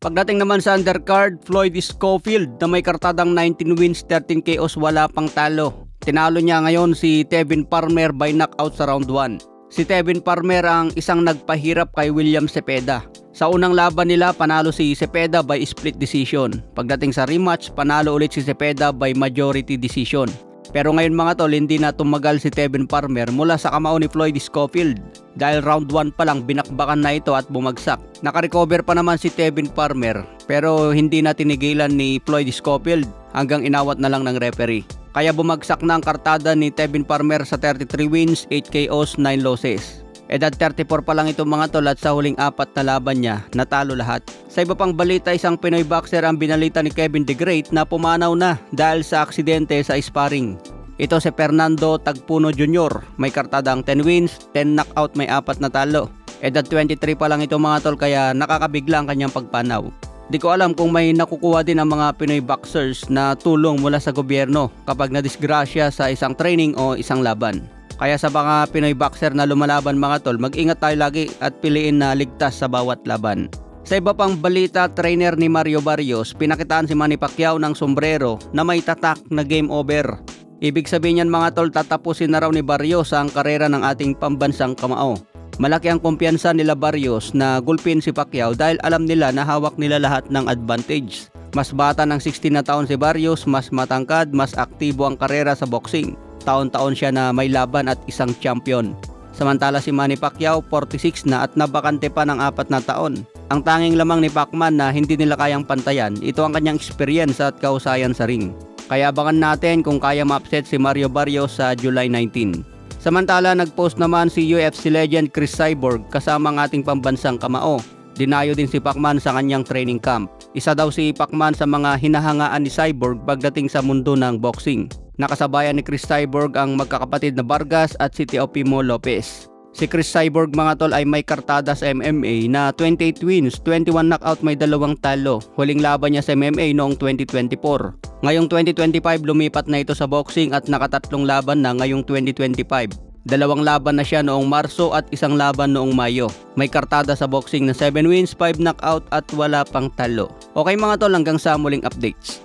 Pagdating naman sa undercard, Floyd Schofield na may kartadang 19 wins, 13 KOs, wala pang talo. Tinalo niya ngayon si Tevin Farmer by knockout sa round 1. Si Tevin Farmer ang isang nagpahirap kay William Cepeda. Sa unang laban nila, panalo si Cepeda by split decision. Pagdating sa rematch, panalo ulit si Cepeda by majority decision. Pero ngayon mga tol, hindi na tumagal si Tevin Farmer mula sa kamao ni Floyd Schofield. Dahil round 1 pa lang binakbakan na ito at bumagsak. Nakarecover pa naman si Tevin Farmer pero hindi na tinigilan ni Floyd Schofield hanggang inawat na lang ng referee. Kaya bumagsak na ang kartada ni Tevin Farmer sa 33 wins, 8 KOs, 9 losses. Edad 34 pa lang itong mga tol at sa huling 4 na laban niya, natalo lahat. Sa iba pang balita, isang Pinoy boxer ang binalita ni Kevin the Great na pumanaw na dahil sa aksidente sa sparring. Ito si Fernando Tagpuno Jr. May kartadang 10 wins, 10 knockout, may 4 na talo. Edad 23 pa lang ito mga tol kaya nakakabigla ang kanyang pagpanaw. Di ko alam kung may nakukuha din ang mga Pinoy boxers na tulong mula sa gobyerno kapag nadisgrasya sa isang training o isang laban. Kaya sa mga Pinoy boxer na lumalaban mga tol, mag-ingat tayo lagi at piliin na ligtas sa bawat laban. Sa iba pang balita, trainer ni Mario Barrios, pinakitaan si Manny Pacquiao ng sombrero na may tatak na game over. Ibig sabihin yan mga tol, tatapusin na raw ni Barrios ang karera ng ating pambansang kamao. Malaki ang kumpiyansa nila Barrios na gulpin si Pacquiao dahil alam nila na hawak nila lahat ng advantage. Mas bata ng 16 na taon si Barrios, mas matangkad, mas aktibo ang karera sa boxing. Taon-taon siya na may laban at isang champion. Samantala si Manny Pacquiao 46 na at nabakante pa ng 4 na taon. Ang tanging lamang ni Pacman na hindi nila kayang pantayan, ito ang kanyang experience at kausayan sa ring. Kaya abangan natin kung kaya ma-upset si Mario Barrios sa July 19. Samantala nagpost naman si UFC legend Cris Cyborg kasama ang ating pambansang kamao. Dinayo din si Pacman sa kanyang training camp. Isa daw si Pacman sa mga hinahangaan ni Cyborg pagdating sa mundo ng boxing. Nakasabayan ni Cris Cyborg ang magkakapatid na Vargas at si Teofimo Lopez. Si Cris Cyborg mga tol ay may kartada sa MMA na 28 wins, 21 knockout, may 2 talo. Huling laban niya sa MMA noong 2024. Ngayong 2025 lumipat na ito sa boxing at nakatatlong laban na ngayong 2025. 2 laban na siya noong Marso at 1 laban noong Mayo. May kartada sa boxing na 7 wins, 5 knockout at wala pang talo. Okay mga tol, hanggang sa muling updates.